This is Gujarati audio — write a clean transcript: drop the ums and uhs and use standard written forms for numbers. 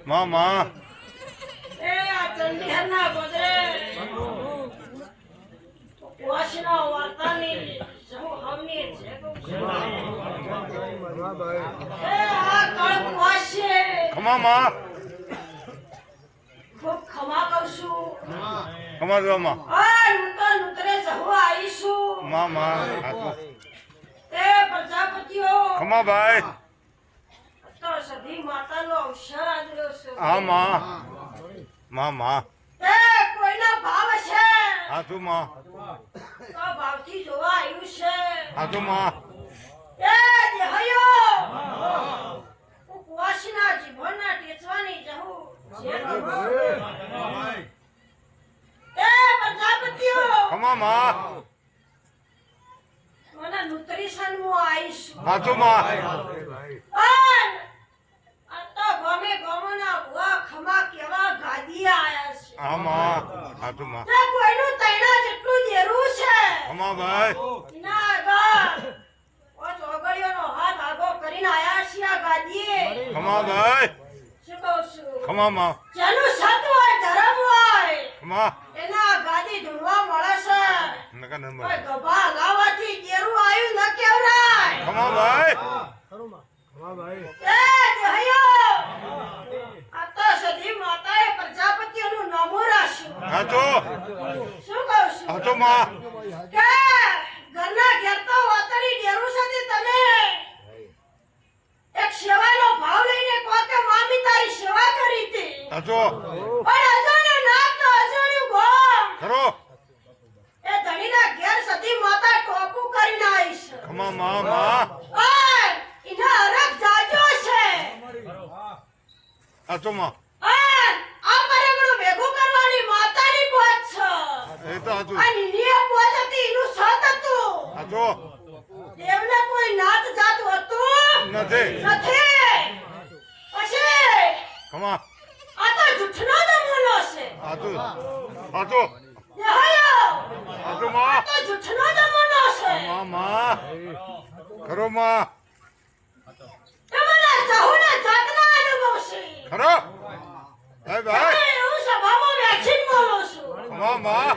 મામા એ આ ચંડીહરના ગોદરે વાસના વાર્તાની સહુ હમની છે એ આ કળપ વાસે ખમામા ખૂબ ખમા કહું છું ખમા દોમા આ નૂતરે સહુ આવીશું મામા હાથો એ પ્રજાપતિઓ ખમા ભાઈ તો સધી માતાનો અવસર આદર્યો છે હા માં મામા એ કોઈનો ભાવ છે હાથો માં તો ભાવથી જોવા આવ્યું છે હાથો માં એ દેહયો હું કુવાસીના જીભોના ટેચવાની જહું જે કરું એ પ્રજાપતિઓ ખમા માં મને નૂતરી સન્મો આવીશું હાથો માં આ તો ગમે ગમના ભુવા ખમા કેવા ગાદી આયા છે હા માં હાથો માં તે કોઈનું તૈણા જેટલું દેરું છે ખમા ભાઈ ના આગળ ઓ ચોગડીઓનો હાથ આગો કરીને આયા છે આ ગાદીએ ખમા ભાઈ શું કહું છું ખમા માં જેનું સત હોય ધર્મ હોય ખમા એના આ ગાદી ઢૂંઢવા મળે છે નકા નંબર કોઈ ગભા લાવાથી દેરું આવ્યું ન કેવરાય ખમા ભાઈ એ જહયો આ તો સધી માતાએ પ્રજાપતિઓનું નામું રાખ્યું હાથો શું કહું છું હાથો માં કે ઘરના ઘેર તો વાતરી ડેરું છે તમે એક સેવાનો ભાવ લઈને કહો કે મામી તારી સેવા કરી હતી હાથો પણ અજાણ્યો નામ તો અજાણ્યું ગોમ ખરો એ ધણીના ઘેર સતી માતા ટોપું કરીને આવી છે ખમા માં માં અને એના હરખ જાજો છે હાથો માં અને આ પરગણું ભેગું કરવાની માતાની પહોંચ છે એ તો હાથું અને એની પહોંચ હતી એનું સત હતું હાથો દેવને કોઈ નાત જાત હતું નથી નથી પછી ખમા આ તો જૂઠનો જમાનો છે હાથો હાથો દેહયો હાથો આ માં તો જૂઠનો જમાનો છે મામા ખરો માં તમારા સહુને જાતના અનુભવ છે ખરો ભાઈ ભાઈ તમે એવું સભામાં બેસીને બોલો છો ખમા માં